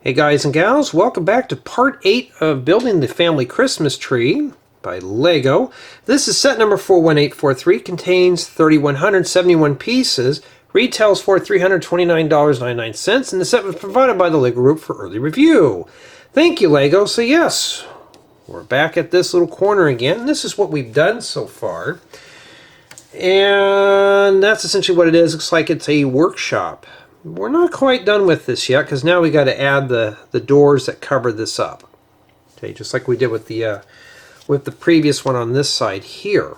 Hey guys and gals, welcome back to part 8 of building the family Christmas tree by Lego. This is set number 41843, contains 3,171 pieces, retails for $329.99, and the set was provided by the Lego Group for early review. Thank you, Lego. So yes, we're back at this little corner again, and this is what we've done so far. And that's essentially what it is. Looks like it's a workshop. We're not quite done with this yet because now we got to add the doors that cover this up. Okay, just like we did with the previous one on this side here.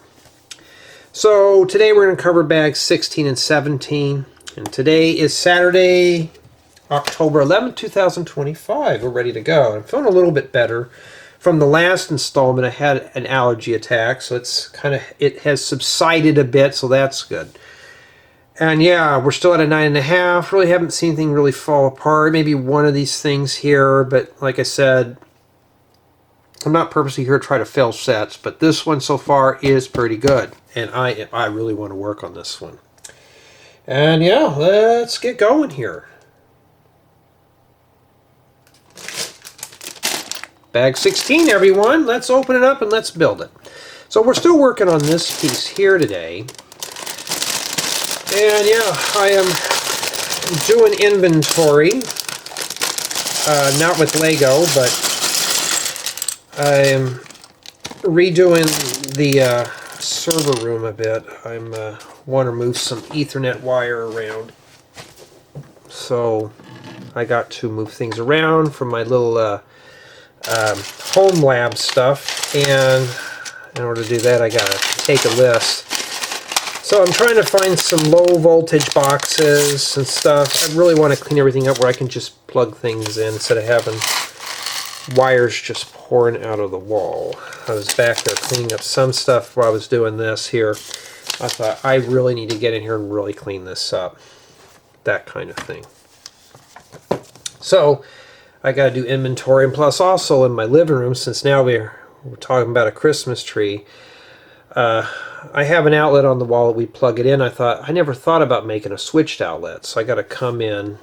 So today we're going to cover bags 16 and 17, and today is Saturday, October 11th, 2025. We're ready to go. I'm feeling a little bit better. From the last installment, I had an allergy attack, so it has subsided a bit, so that's good. And yeah, we're still at a 9.5. Really haven't seen anything really fall apart. Maybe one of these things here, but like I said, I'm not purposely here to try to fill sets, but this one so far is pretty good. And I really want to work on this one. And yeah, let's get going here. Bag 16, everyone. Let's open it up and let's build it. So we're still working on this piece here today. And yeah, I am doing inventory, not with Lego, but I'm redoing the server room a bit. I want to move some Ethernet wire around. So I got to move things around from my little home lab stuff, and in order to do that I got to take a list. So I'm trying to find some low voltage boxes and stuff. I really want to clean everything up where I can just plug things in instead of having wires just pouring out of the wall. I was back there cleaning up some stuff while I was doing this here. I thought I really need to get in here and really clean this up. That kind of thing. So I got to do inventory, and plus also in my living room, since now we're talking about a Christmas tree, I have an outlet on the wall that we plug it in. I never thought about making a switched outlet, so I got to come in,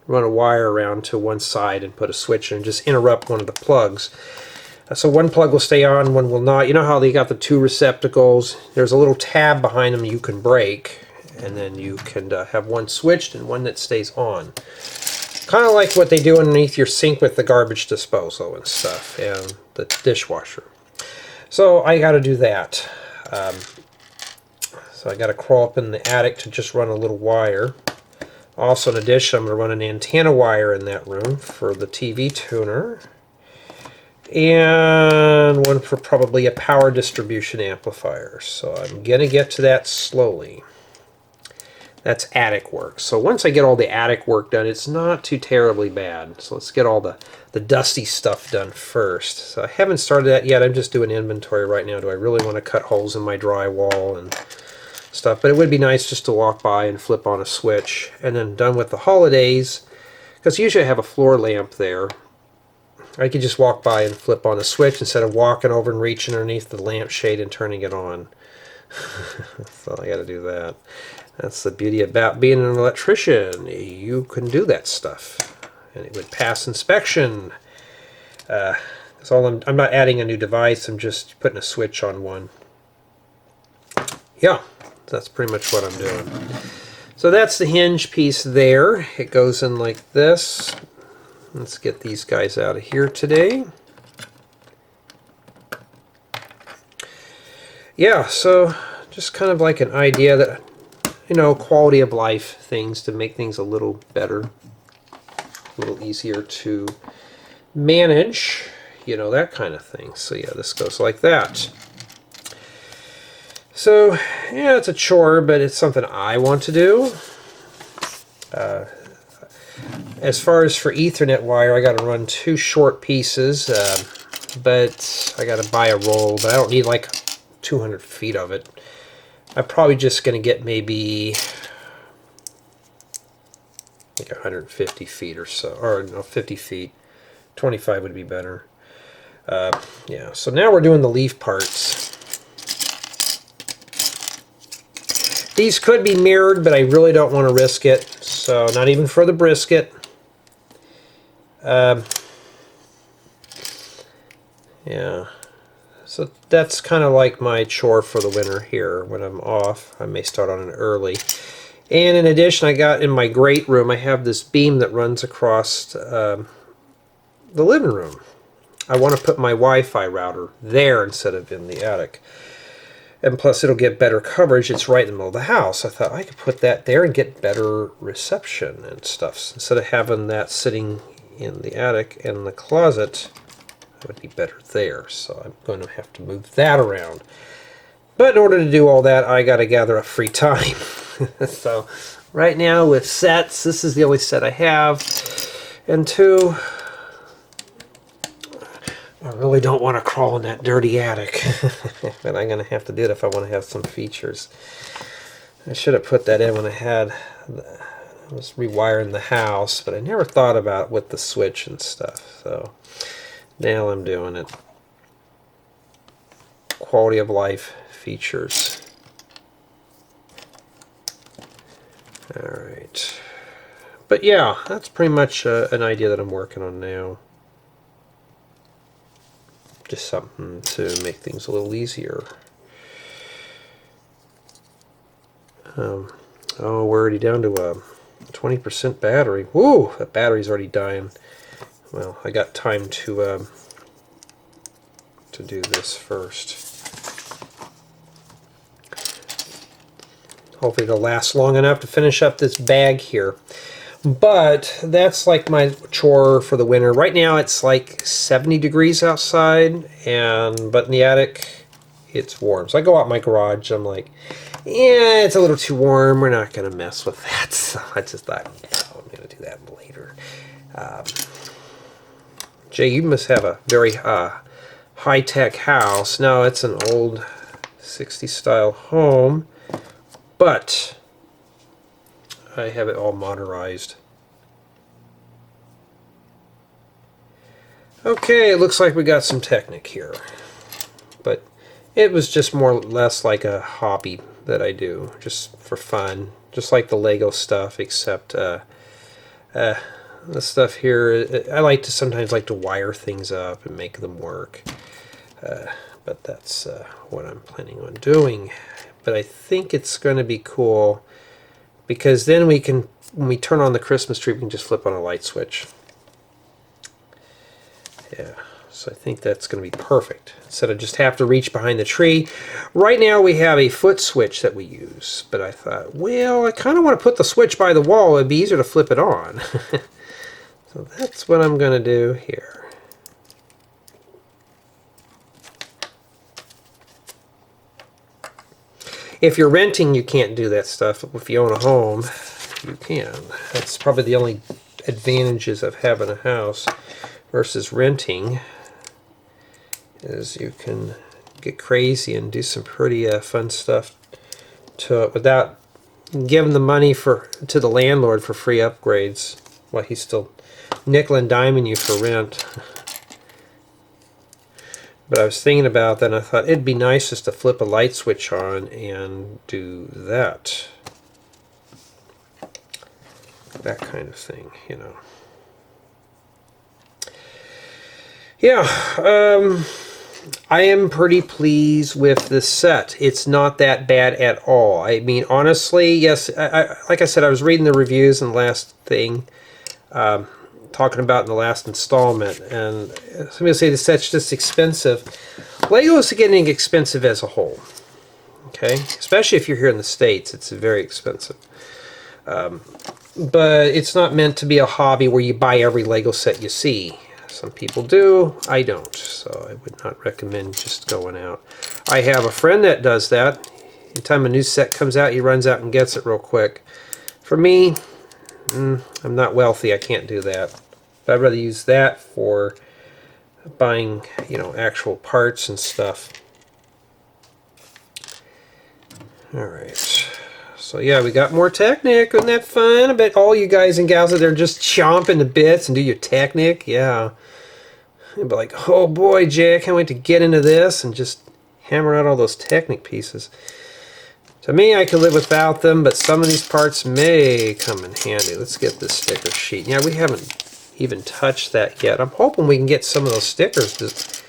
run a wire around to one side and put a switch in and just interrupt one of the plugs. So one plug will stay on, one will not. You know how they got the two receptacles? There's a little tab behind them you can break, and then you can have one switched and one that stays on. Kind of like what they do underneath your sink with the garbage disposal and stuff, and the dishwasher. So I got to do that. So I got to crawl up in the attic to just run a little wire. Also, in addition, I'm going to run an antenna wire in that room for the TV tuner, and one for probably a power distribution amplifier. So I'm going to get to that slowly. That's attic work. So once I get all the attic work done, it's not too terribly bad. So let's get all the dusty stuff done first. So I haven't started that yet. I'm just doing inventory right now. Do I really want to cut holes in my drywall and stuff? But it would be nice just to walk by and flip on a switch. And then done with the holidays, because usually I have a floor lamp there. I could just walk by and flip on a switch instead of walking over and reaching underneath the lampshade and turning it on. So I got to do that. That's the beauty about being an electrician. You can do that stuff, and it would pass inspection. So I'm not adding a new device. I'm just putting a switch on one. Yeah, that's pretty much what I'm doing. So that's the hinge piece there. It goes in like this. Let's get these guys out of here today. Yeah, so just kind of like an idea that, you know, quality of life things to make things a little better, a little easier to manage, you know, that kind of thing. So yeah, this goes like that. So yeah, it's a chore, but it's something I want to do. As far as for Ethernet wire, I got to run 2 short pieces, but I got to buy a roll, but I don't need like 200 feet of it. I'm probably just going to get maybe like 150 feet or so, or no, 50 feet. 25 would be better. Yeah, so now we're doing the leaf parts. These could be mirrored, but I really don't want to risk it, so not even for the brisket. Yeah. So that's kind of like my chore for the winter here. When I'm off, I may start on it early. And in addition, I got in my great room, I have this beam that runs across the living room. I want to put my Wi-Fi router there instead of in the attic. And plus it'll get better coverage. It's right in the middle of the house. I thought I could put that there and get better reception and stuff. Instead of having that sitting in the attic and the closet, it would be better there. So I'm going to have to move that around. But in order to do all that, I got to gather up free time. So right now with sets, this is the only set I have. And two, I really don't want to crawl in that dirty attic. But I'm going to have to do it if I want to have some features. I should have put that in when I was rewiring the house, but I never thought about it with the switch and stuff. So now I'm doing it. Quality of life features. Alright. But yeah, that's pretty much an idea that I'm working on now. Just something to make things a little easier. Oh, we're already down to a 20% battery. Woo! That battery's already dying. Well, I got time to do this first. Hopefully it'll last long enough to finish up this bag here. But that's like my chore for the winter. Right now it's like 70 degrees outside, but in the attic it's warm. So I go out in my garage, I'm like, yeah, it's a little too warm. We're not going to mess with that. So I just thought, no, I'm going to do that later. Jay, you must have a very high-tech house. No, it's an old 60s style home, but I have it all modernized. Okay, it looks like we got some Technic here. But it was just more or less like a hobby that I do, just for fun. Just like the Lego stuff, except the stuff here, I like to sometimes like to wire things up and make them work. But that's what I'm planning on doing. But I think it's going to be cool, because then we can, when we turn on the Christmas tree, we can just flip on a light switch. Yeah, so I think that's going to be perfect. Instead of just have to reach behind the tree. Right now we have a foot switch that we use, but I thought, well, I kind of want to put the switch by the wall. It'd be easier to flip it on. So that's what I'm going to do here. If you're renting, you can't do that stuff. If you own a home, you can. That's probably the only advantages of having a house versus renting, is you can get crazy and do some pretty fun stuff to it without giving the money to the landlord for free upgrades while he's still nickel and diming you for rent. But I was thinking about that, and I thought it'd be nice just to flip a light switch on and do that. That kind of thing, you know. Yeah, I am pretty pleased with this set. It's not that bad at all. I mean, honestly, yes, like I said, I was reading the reviews in the last thing, talking about in the last installment, and somebody will say the set's just expensive. Lego is getting expensive as a whole, okay? Especially if you're here in the States, it's very expensive. But it's not meant to be a hobby where you buy every Lego set you see. Some people do, I don't, so I would not recommend just going out. I have a friend that does that. Anytime a new set comes out, he runs out and gets it real quick. For me, I'm not wealthy, I can't do that. But I'd rather use that for buying, you know, actual parts and stuff. Alright. So yeah, we got more Technic. Isn't that fun? I bet all you guys and gals out there just chomping to bits and do your Technic. Yeah. You'd be like, oh boy, Jay, I can't wait to get into this and just hammer out all those Technic pieces. To me, I could live without them, but some of these parts may come in handy. Let's get this sticker sheet. Yeah, we haven't even touched that yet. I'm hoping we can get some of those stickers to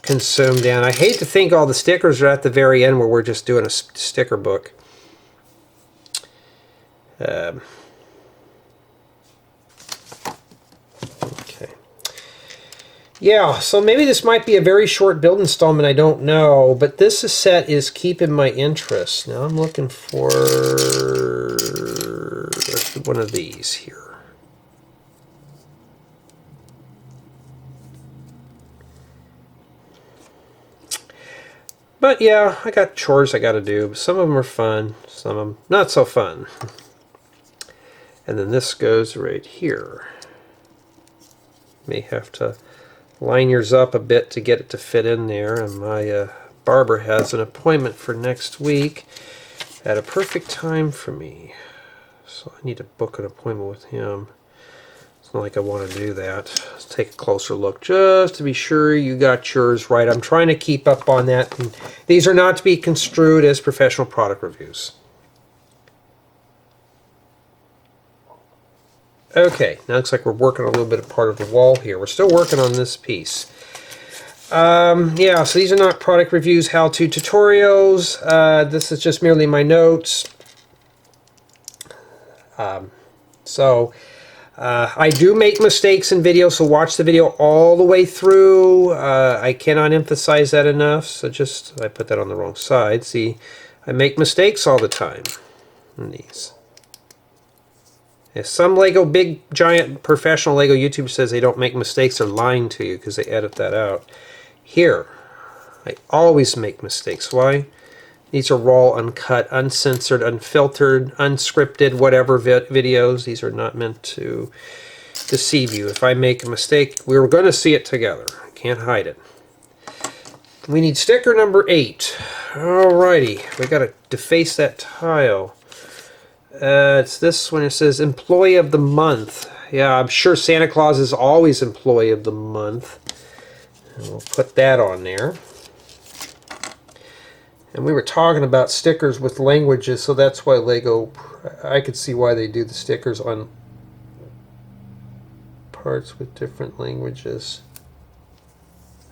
consume down. I hate to think all the stickers are at the very end where we're just doing a sticker book. Okay. Yeah, so maybe this might be a very short build installment, I don't know, but this set is keeping my interest. Now I'm looking for one of these here. But yeah, I got chores I got to do. Some of them are fun, some of them not so fun. And then this goes right here. May have to line yours up a bit to get it to fit in there. And my barber has an appointment for next week at a perfect time for me. So I need to book an appointment with him. It's not like I want to do that. Let's take a closer look just to be sure you got yours right. I'm trying to keep up on that. And these are not to be construed as professional product reviews. Okay, now it looks like we're working on a little bit of part of the wall here. We're still working on this piece. Yeah, so these are not product reviews, how-to tutorials. This is just merely my notes. I do make mistakes in videos, so watch the video all the way through. I cannot emphasize that enough, so just, I put that on the wrong side. See, I make mistakes all the time in these. If some Lego, big, giant, professional Lego YouTuber says they don't make mistakes, they're lying to you because they edit that out. Here, I always make mistakes. Why? These are raw, uncut, uncensored, unfiltered, unscripted, whatever videos. These are not meant to deceive you. If I make a mistake, we're going to see it together. I can't hide it. We need sticker number 8. Alrighty, we got to deface that tile. It's this one. It says Employee of the Month. Yeah, I'm sure Santa Claus is always Employee of the Month. And we'll put that on there. And we were talking about stickers with languages, so that's why Lego, I could see why they do the stickers on parts with different languages.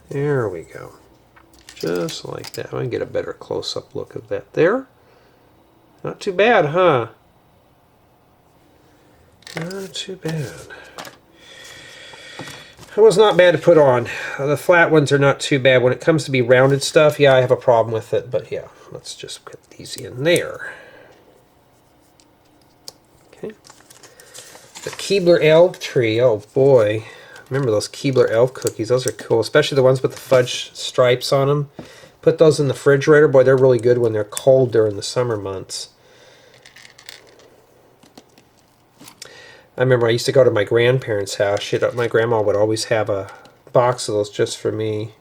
There we go. Just like that. I can get a better close-up look of that there. Not too bad, huh? Not too bad. It was not bad to put on. The flat ones are not too bad. When it comes to be rounded stuff, yeah, I have a problem with it. But yeah, let's just put these in there. Okay. The Keebler Elf tree. Oh boy. Remember those Keebler Elf cookies. Those are cool, especially the ones with the fudge stripes on them. Put those in the refrigerator. Boy, they're really good when they're cold during the summer months. I remember I used to go to my grandparents' house. My grandma would always have a box of those just for me.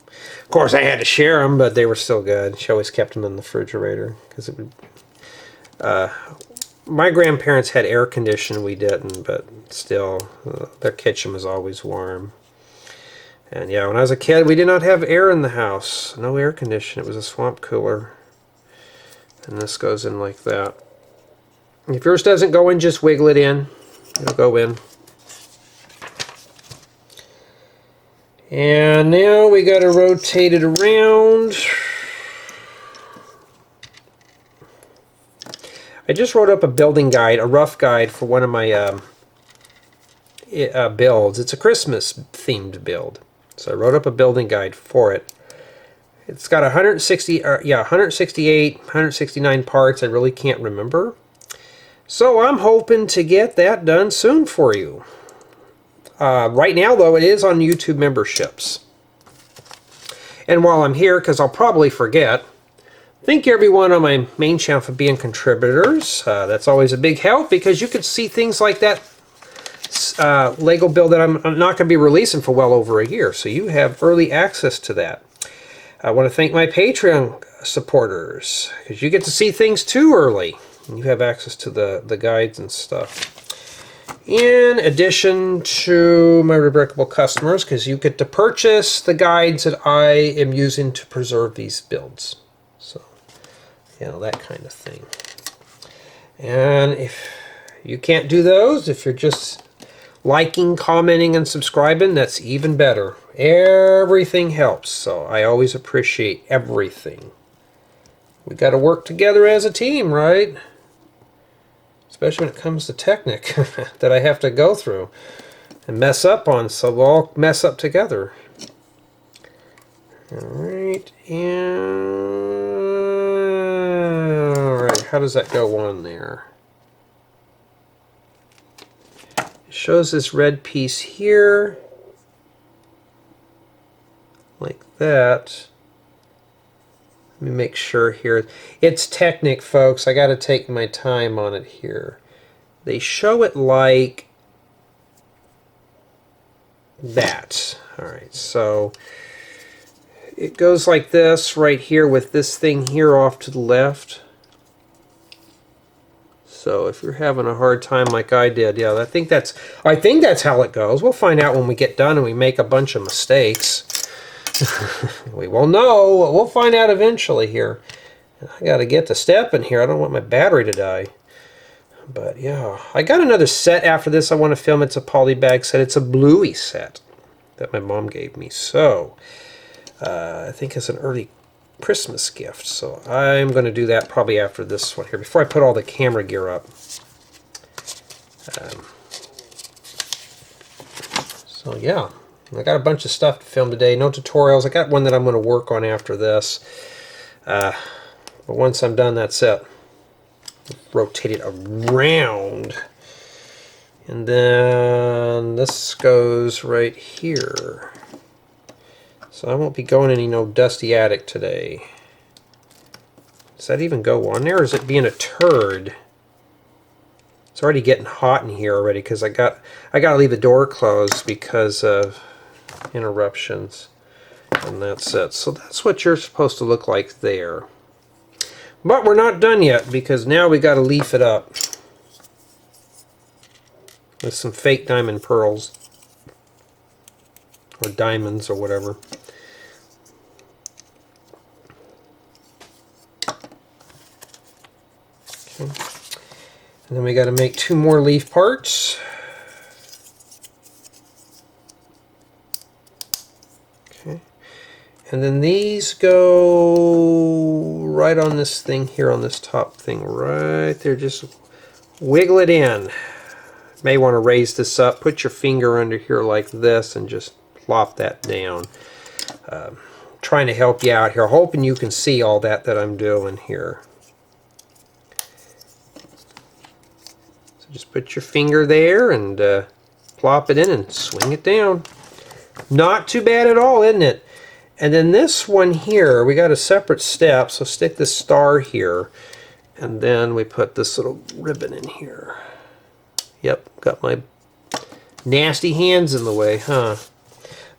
Of course, I had to share them, but they were still good. She always kept them in the refrigerator because it would. My grandparents had air conditioning, we didn't, but still, their kitchen was always warm. And yeah, when I was a kid, we did not have air in the house. No air conditioning. It was a swamp cooler. And this goes in like that. If yours doesn't go in, just wiggle it in. It'll go in. And now we got to rotate it around. I just wrote up a building guide, a rough guide for one of my builds. It's a Christmas themed build. So I wrote up a building guide for it. It's got 168, 169 parts. I really can't remember. So I'm hoping to get that done soon for you. Right now, though, it is on YouTube memberships. And while I'm here, because I'll probably forget, thank everyone on my main channel for being contributors. That's always a big help because you could see things like that Lego build that I'm not going to be releasing for well over a year. So you have early access to that. I want to thank my Patreon supporters because you get to see things too early. You have access to the guides and stuff. In addition to my Rebrickable customers, because you get to purchase the guides that I am using to preserve these builds. So, you know, that kind of thing. And if you can't do those, if you're just liking, commenting, and subscribing, that's even better. Everything helps, so I always appreciate everything. We got to work together as a team, right? Especially when it comes to Technic that I have to go through and mess up on, so we'll all mess up together. Alright, and alright, how does that go on there? It shows this red piece here, like that. Let me make sure here. It's Technic, folks. I got to take my time on it here. They show it like that. Alright, so it goes like this right here with this thing here off to the left. So if you're having a hard time like I did, yeah, I think that's how it goes. We'll find out when we get done and we make a bunch of mistakes. We won't know. We'll find out eventually here. I got to get to stepping here. I don't want my battery to die. But yeah, I got another set after this I want to film. It's a polybag set. It's a Bluey set that my mom gave me. So I think it's an early Christmas gift. So I'm going to do that probably after this one here, before I put all the camera gear up. So yeah. I got a bunch of stuff to film today. No tutorials. I got one that I'm going to work on after this. But once I'm done, that's it. Rotate it around. And then this goes right here. So I won't be going any no dusty attic today. Does that even go on there, or is it being a turd? It's already getting hot in here already because I got to leave the door closed because of interruptions, and that's it. So that's what you're supposed to look like there. But we're not done yet, because now we got to leaf it up with some fake diamond pearls, or diamonds, or whatever. Okay. And then we got to make 2 more leaf parts. And then these go right on this thing here, on this top thing right there. Just wiggle it in. May want to raise this up. Put your finger under here like this and just plop that down. Trying to help you out here. Hoping you can see all that I'm doing here. So just put your finger there and plop it in and swing it down. Not too bad at all, isn't it? And then this one here, we got a separate step, so stick this star here, and then we put this little ribbon in here. Yep, got my nasty hands in the way, huh?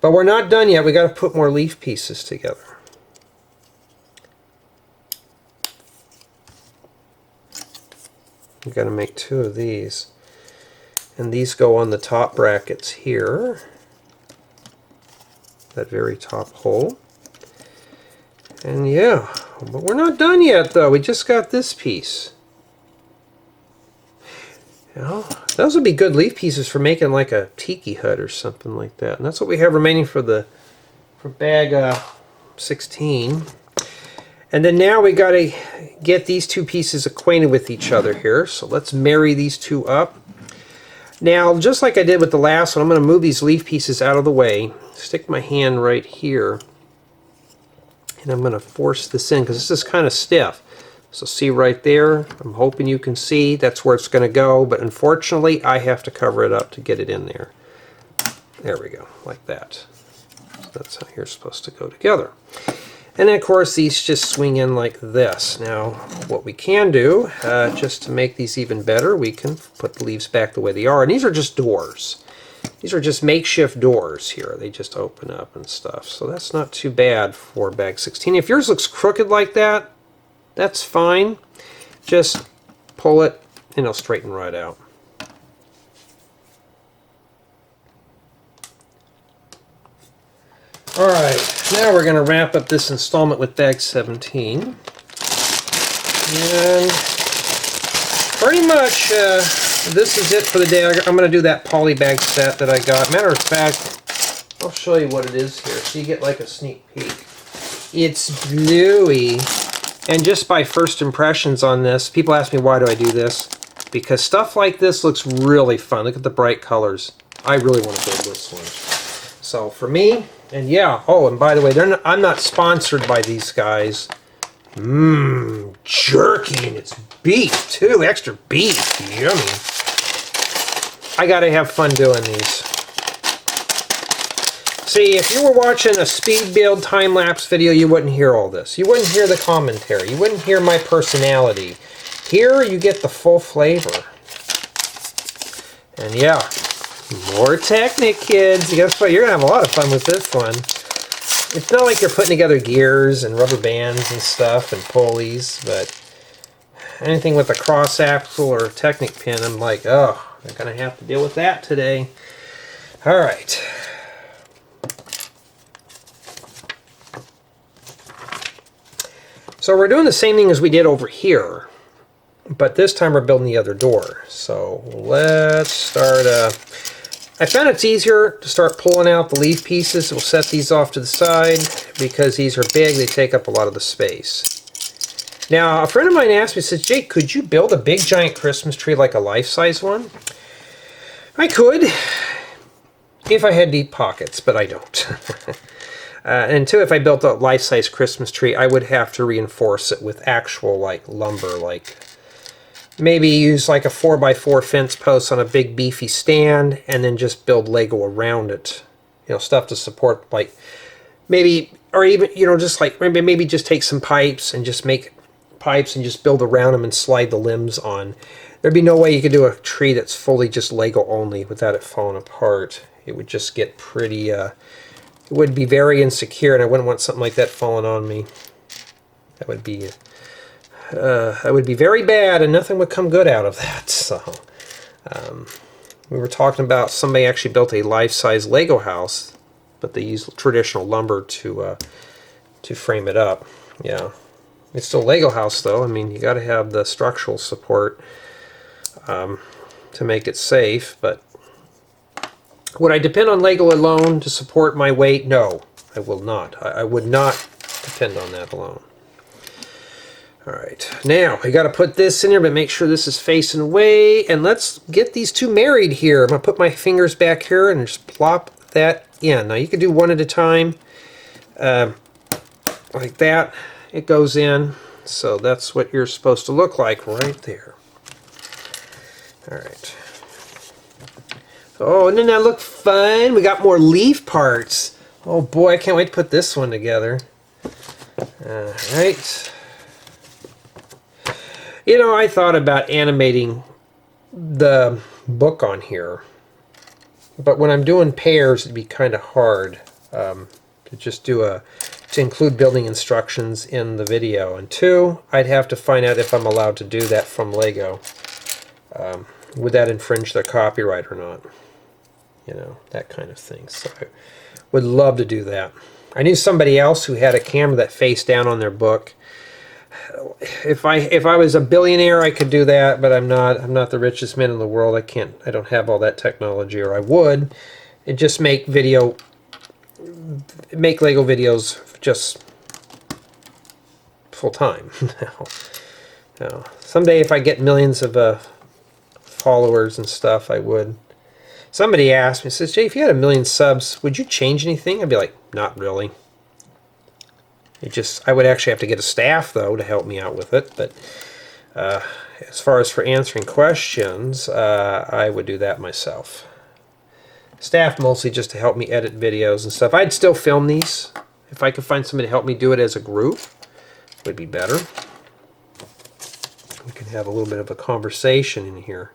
But we're not done yet. We got to put more leaf pieces together. We got to make 2 of these, and these go on the top brackets here. That very top hole. And yeah, but we're not done yet though. We just got this piece. You know, those would be good leaf pieces for making like a tiki hut or something like that. And that's what we have remaining for bag 16. And then now we got to get these 2 pieces acquainted with each other here. So let's marry these 2 up. Now, just like I did with the last one, I'm going to move these leaf pieces out of the way, stick my hand right here, and I'm going to force this in because this is kind of stiff. So see right there, I'm hoping you can see that's where it's going to go, but unfortunately I have to cover it up to get it in there. There we go, like that. So that's how you're supposed to go together. And then of course these just swing in like this. Now what we can do, just to make these even better, we can put the leaves back the way they are. And these are just doors. These are just makeshift doors here. They just open up and stuff. So that's not too bad for bag 16. If yours looks crooked like that, that's fine. Just pull it and it'll straighten right out. Alright, now we're going to wrap up this installment with bag 17. And pretty much, this is it for the day. I'm going to do that poly bag set that I got. Matter of fact, I'll show you what it is here so you get like a sneak peek. It's bluey. And just by first impressions on this, people ask me why do I do this? Because stuff like this looks really fun. Look at the bright colors. I really want to build this one. So for me, and yeah, oh, and by the way, I'm not sponsored by these guys. Jerky, and it's beef too, extra beef, yummy. I gotta have fun doing these. See, if you were watching a speed build time-lapse video, you wouldn't hear all this. You wouldn't hear the commentary. You wouldn't hear my personality. Here, you get the full flavor. And yeah, more Technic, kids. Guess what? You're gonna have a lot of fun with this one. It's not like you're putting together gears and rubber bands and stuff and pulleys, but anything with a cross axle or a Technic pin, I'm like, oh, I'm gonna have to deal with that today. All right. So we're doing the same thing as we did over here, but this time we're building the other door. So let's start. I found it's easier to start pulling out the leaf pieces. We'll set these off to the side because these are big. They take up a lot of the space. Now, a friend of mine asked me, says, Jake, could you build a big giant Christmas tree like a life-size one? I could, if I had deep pockets, but I don't. And two, if I built a life-size Christmas tree, I would have to reinforce it with actual like lumber, like maybe use like a 4x4 fence post on a big beefy stand, and then just build Lego around it. You know, stuff to support, like maybe, or even, you know, just like maybe just take some pipes and just make pipes and just build around them and slide the limbs on. There'd be no way you could do a tree that's fully just Lego only without it falling apart. It would just get pretty. It would be very insecure, and I wouldn't want something like that falling on me. That would be very bad, and nothing would come good out of that. So, we were talking about somebody actually built a life-size Lego house, but they used traditional lumber to frame it up. Yeah, it's still a Lego house, though. I mean, you got to have the structural support to make it safe, but. Would I depend on Lego alone to support my weight? No, I will not. I would not depend on that alone. All right, now we got to put this in here, but make sure this is facing away. And let's get these two married here. I'm going to put my fingers back here and just plop that in. Now you can do one at a time, like that. It goes in. So that's what you're supposed to look like right there. All right. Oh, doesn't that look fun? We got more leaf parts. Oh boy, I can't wait to put this one together. Alright. You know, I thought about animating the book on here. But when I'm doing pairs, it'd be kind of hard to just do to include building instructions in the video. And two, I'd have to find out if I'm allowed to do that from Lego. Would that infringe their copyright or not? You know, that kind of thing. So I would love to do that. I knew somebody else who had a camera that faced down on their book. If I was a billionaire, I could do that, but I'm not. I'm not the richest man in the world. I can't. I don't have all that technology, or I would. And just make Lego videos just full time. No. Someday, if I get millions of followers and stuff, I would. Somebody asked me, says, Jay, if you had 1 million subs, would you change anything? I'd be like, not really. I would actually have to get a staff, though, to help me out with it. But as far as for answering questions, I would do that myself. Staff mostly just to help me edit videos and stuff. I'd still film these. If I could find somebody to help me do it as a group, it would be better. We can have a little bit of a conversation in here.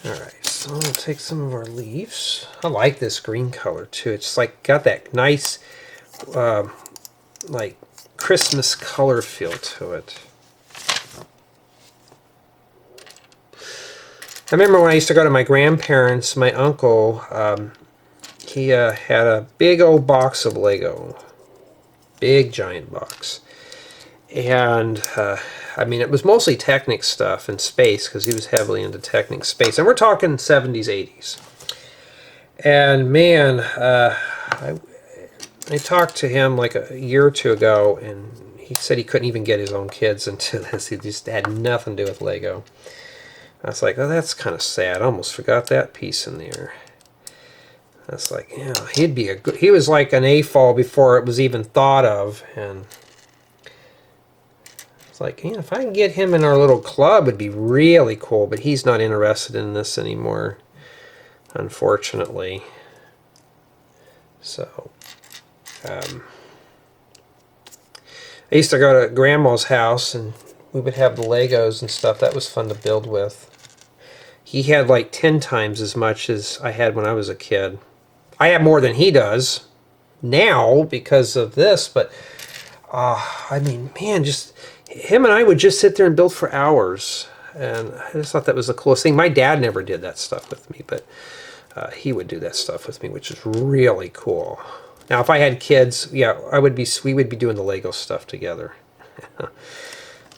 Alright, so we'll take some of our leaves. I like this green color too. It's like got that nice like Christmas color feel to it. I remember when I used to go to my grandparents, my uncle, he had a big old box of Lego. Big giant box. And I mean, it was mostly Technic stuff and space, because he was heavily into Technic space. And we're talking 70s, 80s. And man, I talked to him like a year or two ago, and he said he couldn't even get his own kids into this. He just had nothing to do with Lego. I was like, oh, that's kind of sad. I almost forgot that piece in there. I was like, yeah, he'd be a good... He was like an AFOL before it was even thought of, and it's like, yeah, if I can get him in our little club, it'd be really cool. But he's not interested in this anymore, unfortunately. So, I used to go to Grandma's house, and we would have the Legos and stuff. That was fun to build with. He had like 10 times as much as I had when I was a kid. I have more than he does now because of this, but I mean, man, just him and I would just sit there and build for hours, and I just thought that was the coolest thing. My dad never did that stuff with me, but he would do that stuff with me, which is really cool. Now, if I had kids, yeah, we would be doing the Lego stuff together.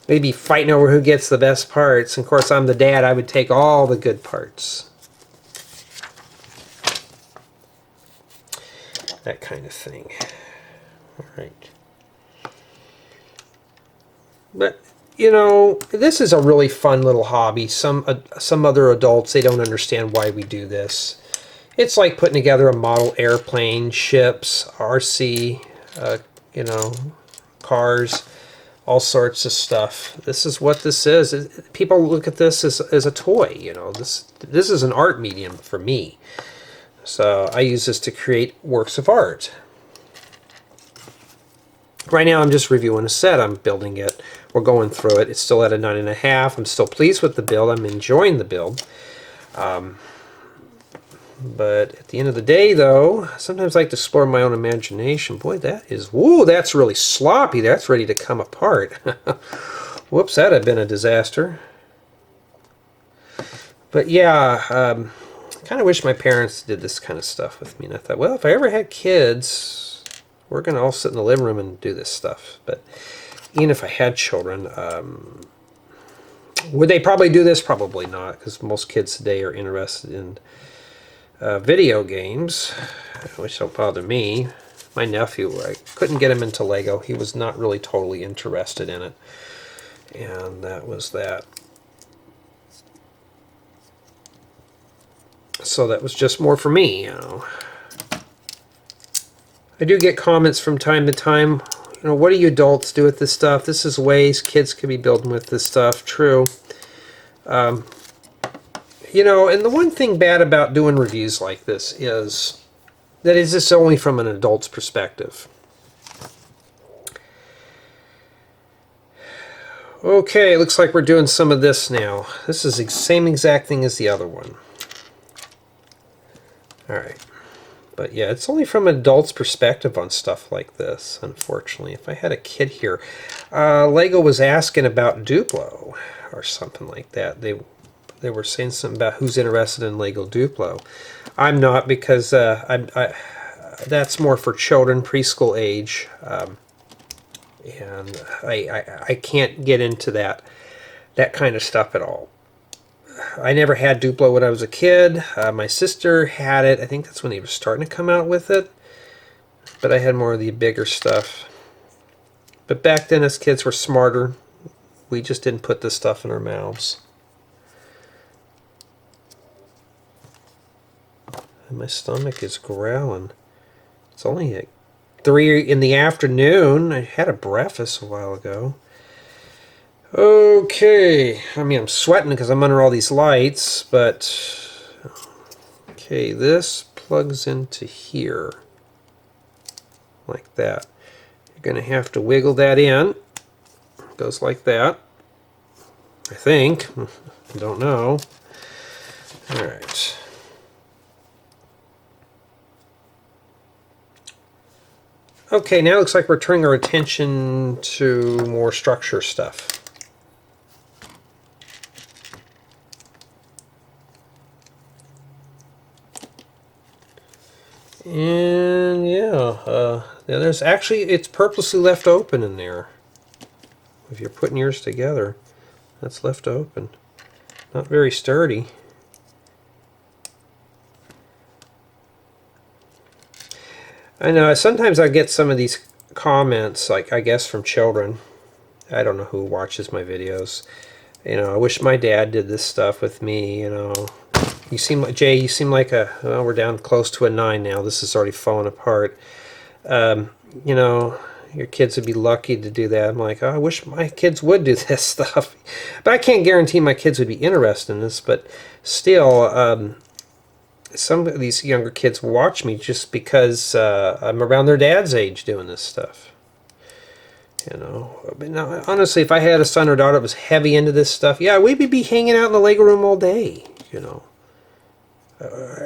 We'd be fighting over who gets the best parts. And of course, I'm the dad. I would take all the good parts. That kind of thing. All right. But, you know, this is a really fun little hobby. Some other adults, they don't understand why we do this. It's like putting together a model airplane, ships, RC, you know, cars, all sorts of stuff. This is what this is. People look at this as a toy, you know. This is an art medium for me. So I use this to create works of art. Right now I'm just reviewing a set. I'm building it. We're going through it. It's still at a 9.5. I'm still pleased with the build. I'm enjoying the build. But at the end of the day, though, sometimes I like to explore my own imagination. Boy, that is... Whoa, that's really sloppy. That's ready to come apart. Whoops, that'd have been a disaster. But yeah, I kind of wish my parents did this kind of stuff with me. And I thought, well, if I ever had kids, we're going to all sit in the living room and do this stuff. But even if I had children, would they probably do this? Probably not, because most kids today are interested in video games, which don't bother me. My nephew, I couldn't get him into Lego. He was not really totally interested in it. And that was that. So that was just more for me, you know. I do get comments from time to time, you know, what do you adults do with this stuff? This is ways kids could be building with this stuff. True. You know, and the one thing bad about doing reviews like this is that it's just only from an adult's perspective. Okay, looks like we're doing some of this now. This is the same exact thing as the other one. Alright. But yeah, it's only from an adult's perspective on stuff like this, unfortunately. If I had a kid here, Lego was asking about Duplo or something like that. They were saying something about who's interested in Lego Duplo. I'm not, because that's more for children, preschool age, and I can't get into that kind of stuff at all. I never had Duplo when I was a kid. My sister had it. I think that's when they were starting to come out with it. But I had more of the bigger stuff. But back then, as kids, were smarter. We just didn't put this stuff in our mouths. And my stomach is growling. It's only like 3 in the afternoon. I had a breakfast a while ago. Okay, I mean, I'm sweating because I'm under all these lights, but okay, this plugs into here like that. You're going to have to wiggle that in. It goes like that, I think. I don't know. All right. Okay, now it looks like we're turning our attention to more structure stuff. And yeah, there's actually, it's purposely left open in there. if you're putting yours together. That's left open. Not very sturdy. I know, sometimes I get some of these comments, like, I guess from children. I don't know who watches my videos. You know, I wish my dad did this stuff with me, you know. You seem like, Jay, you seem like a, well, we're down close to a 9 now. This is already falling apart. You know, your kids would be lucky to do that. I'm like, oh, I wish my kids would do this stuff. But I can't guarantee my kids would be interested in this. But still, some of these younger kids watch me just because I'm around their dad's age doing this stuff. You know, but now, honestly, if I had a son or daughter that was heavy into this stuff, yeah, we'd be hanging out in the Lego room all day, you know.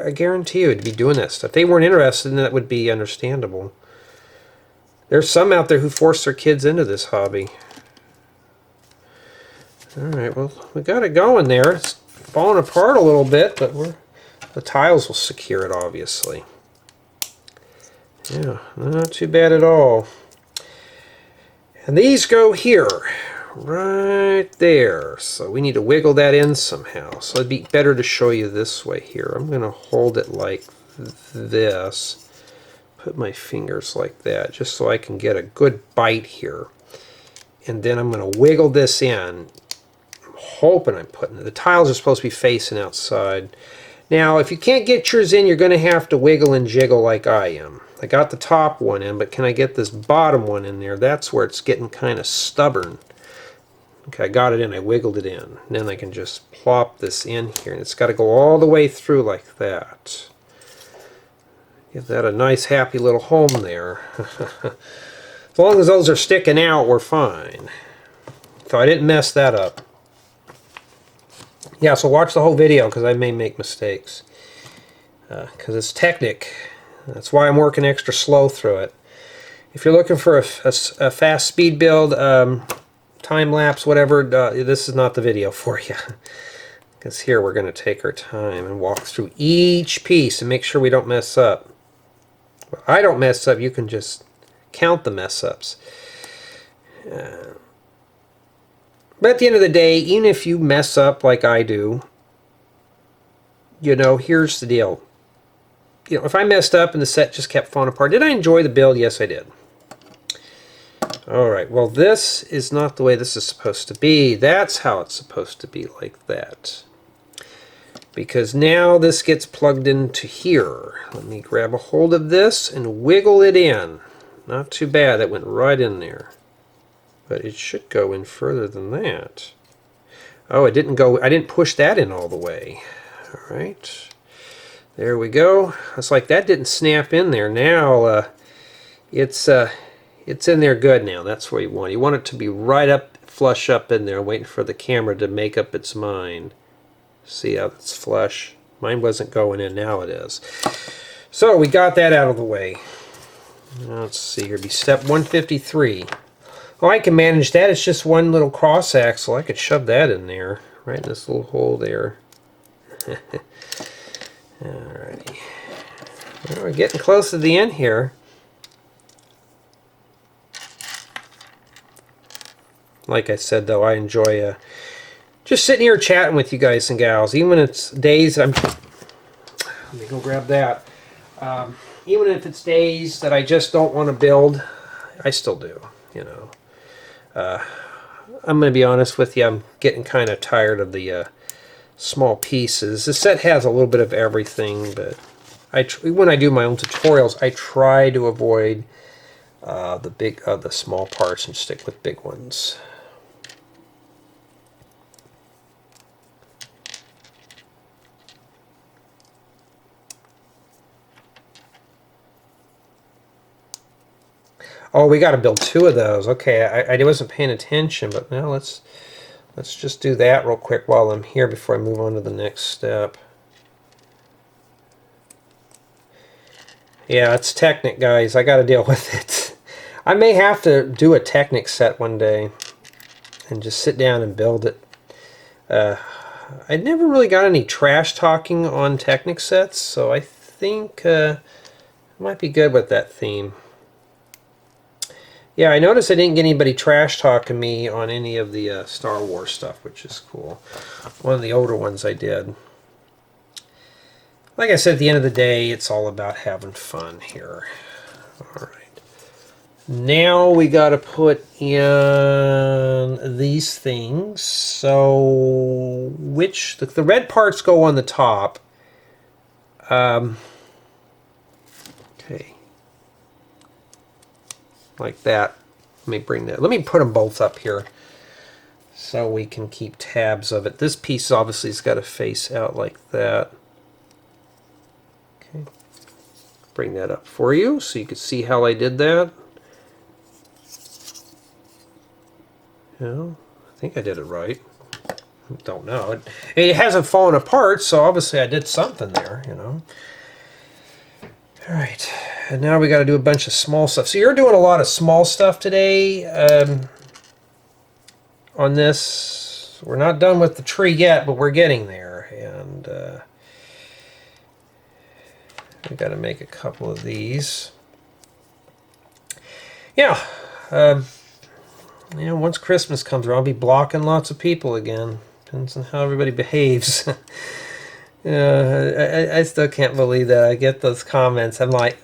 I guarantee you would be doing that stuff. If they weren't interested, then that would be understandable. There's some out there who force their kids into this hobby. Alright, well, we got it going there. It's falling apart a little bit, but the tiles will secure it, obviously. Yeah, not too bad at all. And these go here, right there. So we need to wiggle that in somehow. So it'd be better to show you this way here. I'm going to hold it like this. Put my fingers like that, just so I can get a good bite here. And then I'm going to wiggle this in. I'm hoping I'm putting it. The tiles are supposed to be facing outside. Now, if you can't get yours in, you're going to have to wiggle and jiggle like I am. I got the top one in, but can I get this bottom one in there? That's where it's getting kind of stubborn. Okay, I got it in. I wiggled it in. And then I can just plop this in here. And it's got to go all the way through like that. Give that a nice, happy little home there. As long as those are sticking out, we're fine. So I didn't mess that up. Yeah, so watch the whole video because I may make mistakes. Because it's Technic. That's why I'm working extra slow through it. If you're looking for a fast speed build, time lapse, whatever, this is not the video for you. Because here we're going to take our time and walk through each piece and make sure we don't mess up. Well, I don't mess up, you can just count the mess ups. But at the end of the day, even if you mess up like I do, you know, here's the deal. You know, if I messed up and the set just kept falling apart, did I enjoy the build? Yes, I did. Alright, well, this is not the way this is supposed to be. That's how it's supposed to be, like that. Because now this gets plugged into here. Let me grab a hold of this and wiggle it in. Not too bad, it went right in there. But it should go in further than that. Oh, it didn't go, I didn't push that in all the way. Alright. There we go. It's like that didn't snap in there. Now it's in there good now. That's where you want. You want it to be right up, flush up in there, waiting for the camera to make up its mind. See how it's flush? Mine wasn't going in. Now it is. So we got that out of the way. Now let's see here. It'd be step 153. Oh, I can manage that. It's just one little cross axle. I could shove that in there, right in this little hole there. Alrighty. Well, we're getting close to the end here. Like I said, though, I enjoy just sitting here chatting with you guys and gals. Even when it's days let me go grab that. Even if it's days that I just don't want to build, I still do, you know. I'm going to be honest with you, I'm getting kind of tired of the small pieces. The set has a little bit of everything, but when I do my own tutorials, I try to avoid the small parts and stick with big ones. Oh, we got to build 2 of those. Okay, I wasn't paying attention, but now let's just do that real quick while I'm here before I move on to the next step. Yeah, it's Technic, guys. I got to deal with it. I may have to do a Technic set one day and just sit down and build it. I never really got any trash talking on Technic sets, so I think it might be good with that theme. Yeah, I noticed I didn't get anybody trash talking me on any of the Star Wars stuff, which is cool. One of the older ones I did. Like I said, at the end of the day, it's all about having fun here. All right. Now we got to put in these things. So, the red parts go on the top. Okay. Like that. Let me put them both up here so we can keep tabs of it. This piece obviously has got to face out like that. Okay. Bring that up for you so you can see how I did that. I think I did it right. Don't know. It hasn't fallen apart, so obviously I did something there, All right, and now we got to do a bunch of small stuff. So you're doing a lot of small stuff today on this. We're not done with the tree yet, but we're getting there. And we got to make a couple of these. Yeah. Once Christmas comes around, I'll be blocking lots of people again. Depends on how everybody behaves. I still can't believe that. I get those comments. I'm like,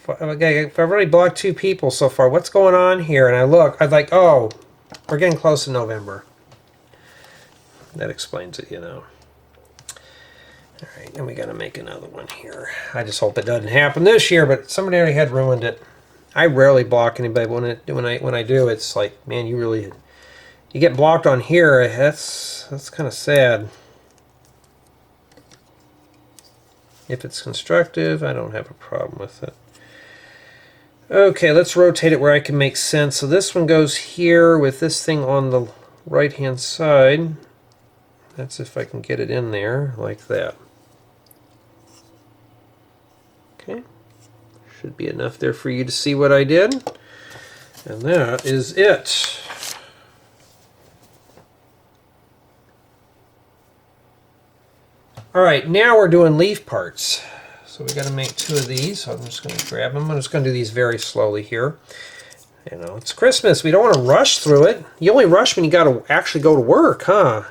okay, I've already blocked 2 people so far. What's going on here? And I'm like, oh, we're getting close to November. That explains it, All right, and we got to make another one here. I just hope it doesn't happen this year, but somebody already had ruined it. I rarely block anybody, but when I do, it's like, man, you get blocked on here. That's kind of sad. If it's constructive, I don't have a problem with it. Okay, let's rotate it where I can make sense. So this one goes here with this thing on the right-hand side. That's if I can get it in there like that. Okay. Should be enough there for you to see what I did. And that is it. All right, now we're doing leaf parts. So we got to make 2 of these. So I'm just going to grab them. I'm just going to do these very slowly here. It's Christmas. We don't want to rush through it. You only rush when you got to actually go to work, huh?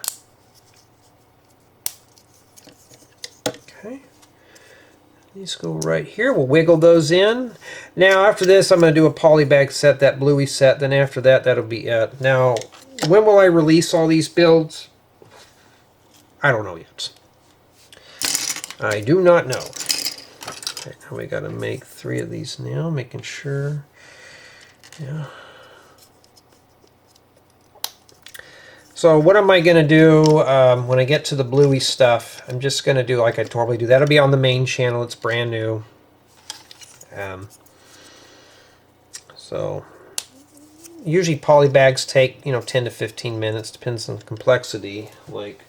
These go right here. We'll wiggle those in. Now, after this, I'm going to do a poly bag set, that bluey set. Then after that, that'll be it. Now, when will I release all these builds? I don't know yet. I do not know. Okay, now we got to make 3 of these now, making sure. Yeah. So what am I going to do when I get to the bluey stuff? I'm just going to do like I normally do. That'll be on the main channel. It's brand new. So usually poly bags take 10 to 15 minutes. Depends on the complexity. Like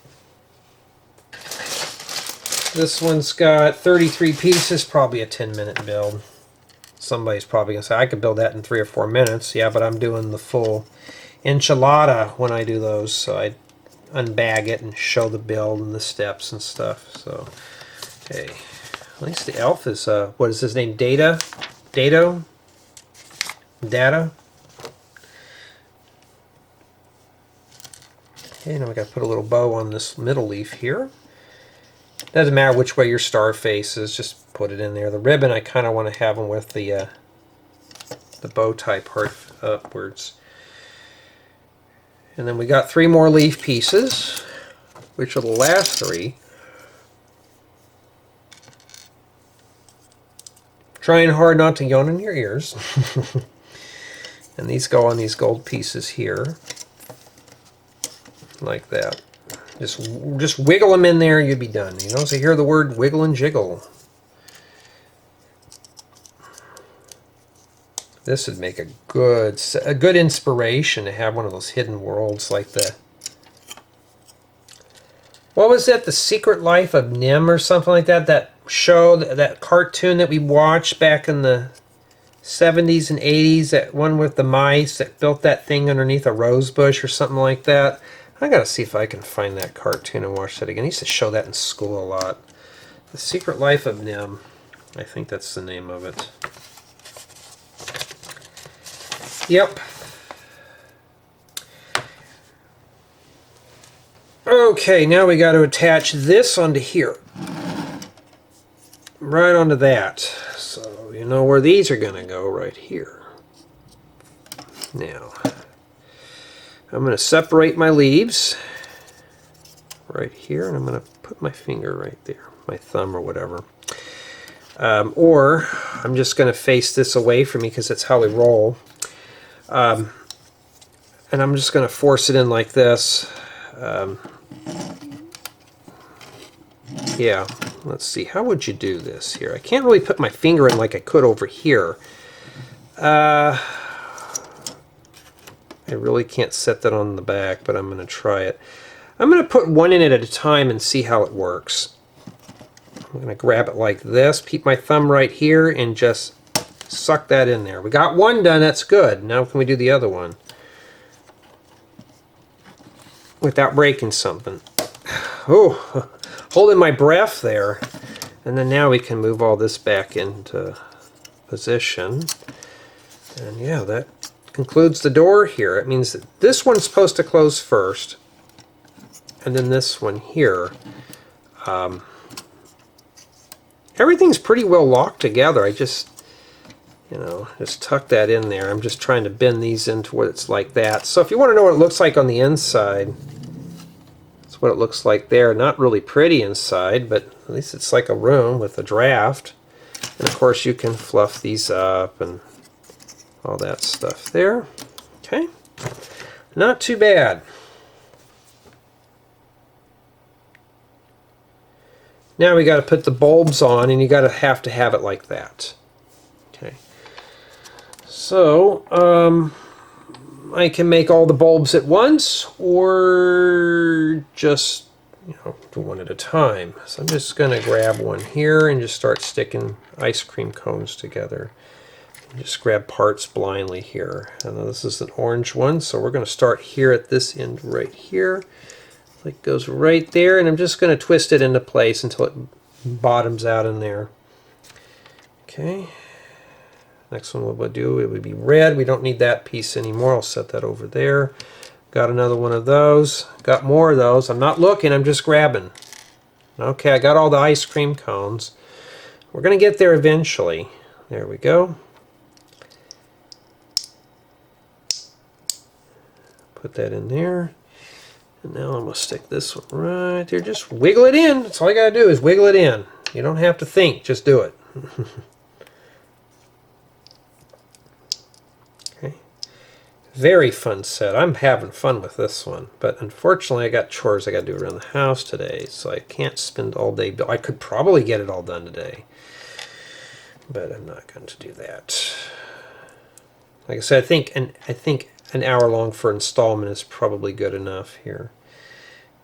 this one's got 33 pieces. Probably a 10-minute build. Somebody's probably going to say I could build that in 3 or 4 minutes. Yeah, but I'm doing the full enchilada when I do those, so I unbag it and show the build and the steps and stuff. So, okay, at least the elf is what is his name? Data. Okay, now we got to put a little bow on this middle leaf here. Doesn't matter which way your star faces, just put it in there. The ribbon, I kind of want to have them with the bow tie part upwards. And then we got 3 more leaf pieces, which are the last 3. Trying hard not to yawn in your ears. And these go on these gold pieces here. Like that. Just wiggle them in there, you'd be done. So hear the word wiggle and jiggle. This would make a good inspiration to have one of those hidden worlds like the... What was that? The Secret Life of Nim or something like that? That show, that cartoon that we watched back in the 70s and 80s. That one with the mice that built that thing underneath a rose bush or something like that. I gotta see if I can find that cartoon and watch that again. I used to show that in school a lot. The Secret Life of Nim. I think that's the name of it. Yep. Okay, now we got to attach this onto here. Right onto that. So you know where these are going to go, right here. Now, I'm going to separate my leaves right here, and I'm going to put my finger right there, my thumb or whatever. Or I'm just going to face this away from me because that's how we roll. And I'm just going to force it in like this. Yeah, let's see. How would you do this here? I can't really put my finger in like I could over here. I really can't set that on the back, but I'm going to try it. I'm going to put one in at a time and see how it works. I'm going to grab it like this, keep my thumb right here, and just suck that in there. We got one done, that's good. Now can we do the other one? Without breaking something. Oh, holding my breath there. And then now we can move all this back into position. And yeah, that concludes the door here. It means that this one's supposed to close first, and then this one here. Everything's pretty well locked together. I just, just tuck that in there. I'm just trying to bend these into where it's like that. So if you want to know what it looks like on the inside, that's what it looks like there. Not really pretty inside, but at least it's like a room with a draft. And of course you can fluff these up and all that stuff there. Okay, not too bad. Now we got to put the bulbs on, and you got to have it like that. Okay, so I can make all the bulbs at once, or just do one at a time. So I'm just going to grab one here and just start sticking ice cream cones together. Just grab parts blindly here. And this is an orange one, so we're going to start here at this end right here. It goes right there, and I'm just going to twist it into place until it bottoms out in there. Okay. Next one we'll do, it would be red. We don't need that piece anymore. I'll set that over there. Got another one of those. Got more of those. I'm not looking, I'm just grabbing. Okay, I got all the ice cream cones. We're going to get there eventually. There we go. Put that in there. And now I'm going to stick this one right there. Just wiggle it in. That's all you got to do is wiggle it in. You don't have to think. Just do it. Okay. Very fun set. I'm having fun with this one. But unfortunately, I got chores I got to do around the house today. So I can't spend all day. I could probably get it all done today. But I'm not going to do that. Like I said, I think an hour long for installment is probably good enough here.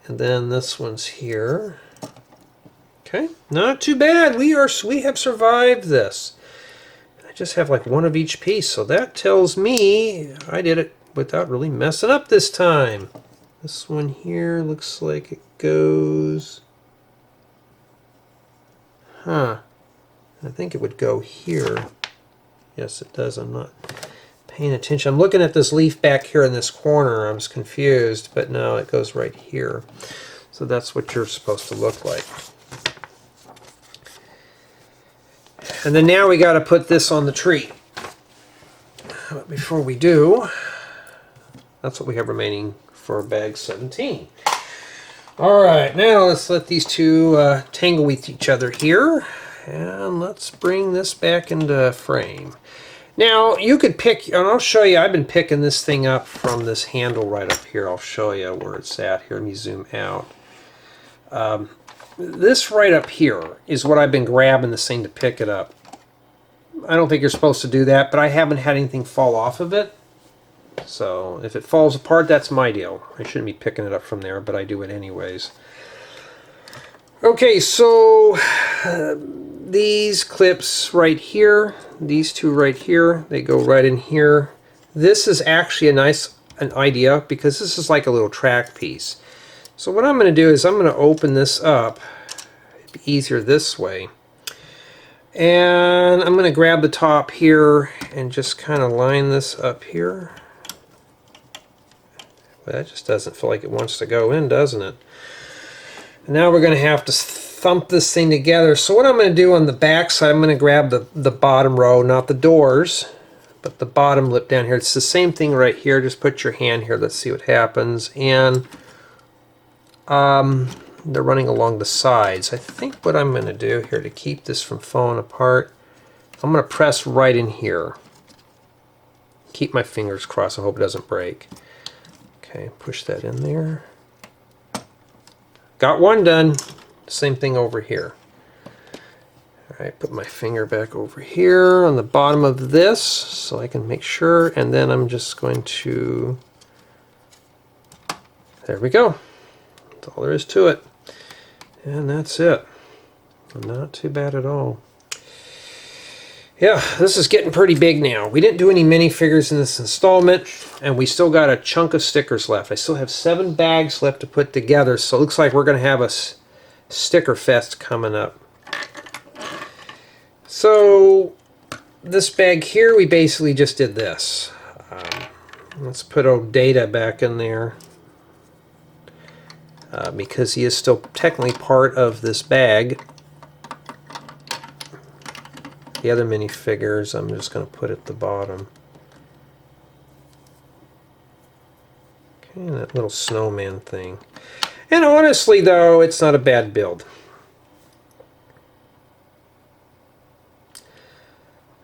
And then this one's here. Okay, not too bad. We have survived this. I just have like one of each piece, so that tells me I did it without really messing up this time. This one here looks like it goes. I think it would go here. Yes, it does. I'm not paying attention. I'm looking at this leaf back here in this corner. I was confused, but no, it goes right here. So that's what you're supposed to look like. And then now we got to put this on the tree. But before we do, that's what we have remaining for bag 17. All right, now let's let these two tangle with each other here. And let's bring this back into frame. Now, you could pick, and I'll show you, I've been picking this thing up from this handle right up here. I'll show you where it's at here. Let me zoom out. This right up here is what I've been grabbing this thing to pick it up. I don't think you're supposed to do that, but I haven't had anything fall off of it. So if it falls apart, that's my deal. I shouldn't be picking it up from there, but I do it anyways. Okay, so these clips right here, these two right here, they go right in here. This is actually an idea because this is like a little track piece. So what I'm going to do is I'm going to open this up. It'd be easier this way. And I'm going to grab the top here and just kind of line this up here. Well, that just doesn't feel like it wants to go in, doesn't it? And now we're going to have to thump this thing together. So what I'm going to do on the back side, I'm going to grab the bottom row, not the doors, but the bottom lip down here. It's the same thing right here. Just put your hand here. Let's see what happens. And they're running along the sides. I think what I'm going to do here to keep this from falling apart, I'm going to press right in here. Keep my fingers crossed. I hope it doesn't break. Okay, push that in there. Got one done. Same thing over here. Alright, put my finger back over here on the bottom of this so I can make sure, and then I'm just going to, there we go. That's all there is to it. And that's it. Not too bad at all. Yeah, this is getting pretty big now. We didn't do any minifigures in this installment, and we still got a chunk of stickers left. I still have 7 bags left to put together, so it looks like we're going to have a sticker fest coming up. So this bag here, we basically just did this. Let's put old Data back in there because he is still technically part of this bag. The other minifigures I'm just going to put at the bottom. Okay, and that little snowman thing. And honestly though, it's not a bad build.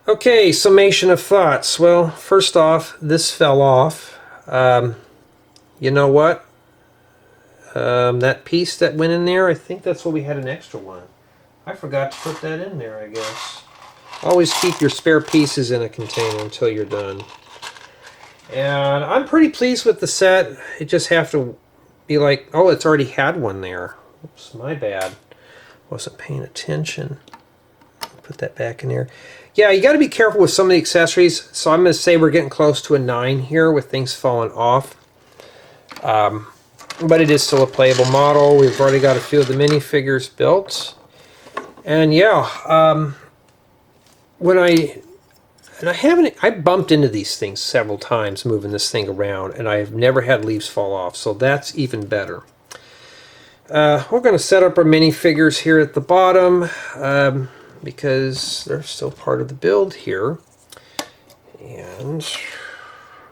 Okay, summation of thoughts. Well, first off, this fell off. You know what? That piece that went in there, I think that's what we had an extra one. I forgot to put that in there, I guess. Always keep your spare pieces in a container until you're done. And I'm pretty pleased with the set. It just have to be like, oh, it's already had one there. Oops, my bad. Wasn't paying attention. Put that back in there. Yeah, you got to be careful with some of the accessories. So I'm going to say we're getting close to a 9 here with things falling off. But it is still a playable model. We've already got a few of the minifigures built. And yeah, I bumped into these things several times moving this thing around, and I've never had leaves fall off, so that's even better. We're going to set up our minifigures here at the bottom because they're still part of the build here. And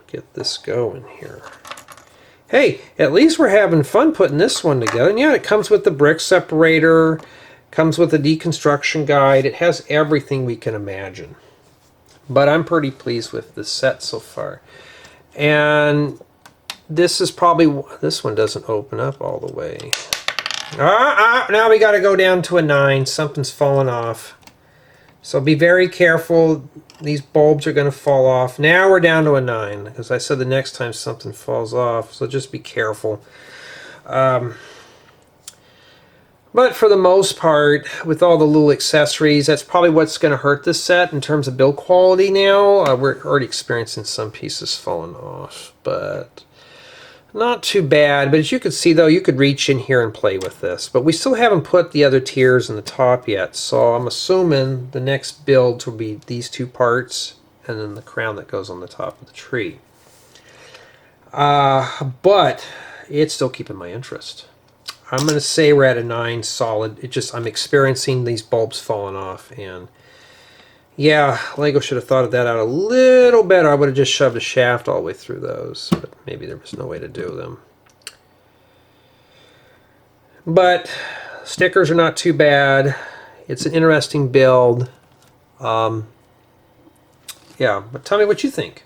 get this going here. Hey, at least we're having fun putting this one together. And yeah, it comes with the brick separator, comes with a deconstruction guide. It has everything we can imagine. But I'm pretty pleased with the set so far. And this is probably, this one doesn't open up all the way. Now we got to go down to a 9. Something's falling off. So be very careful. These bulbs are going to fall off. Now we're down to a 9, because I said the next time something falls off. So just be careful. But for the most part, with all the little accessories, that's probably what's going to hurt this set in terms of build quality now. We're already experiencing some pieces falling off, but not too bad. But as you can see, though, you could reach in here and play with this. But we still haven't put the other tiers in the top yet, so I'm assuming the next build will be these 2 parts and then the crown that goes on the top of the tree. But it's still keeping my interest. I'm going to say we're at a 9 solid. It just, I'm experiencing these bulbs falling off, and yeah, Lego should have thought of that out a little better. I would have just shoved a shaft all the way through those, but maybe there was no way to do them. But stickers are not too bad. It's an interesting build. Yeah, but tell me what you think.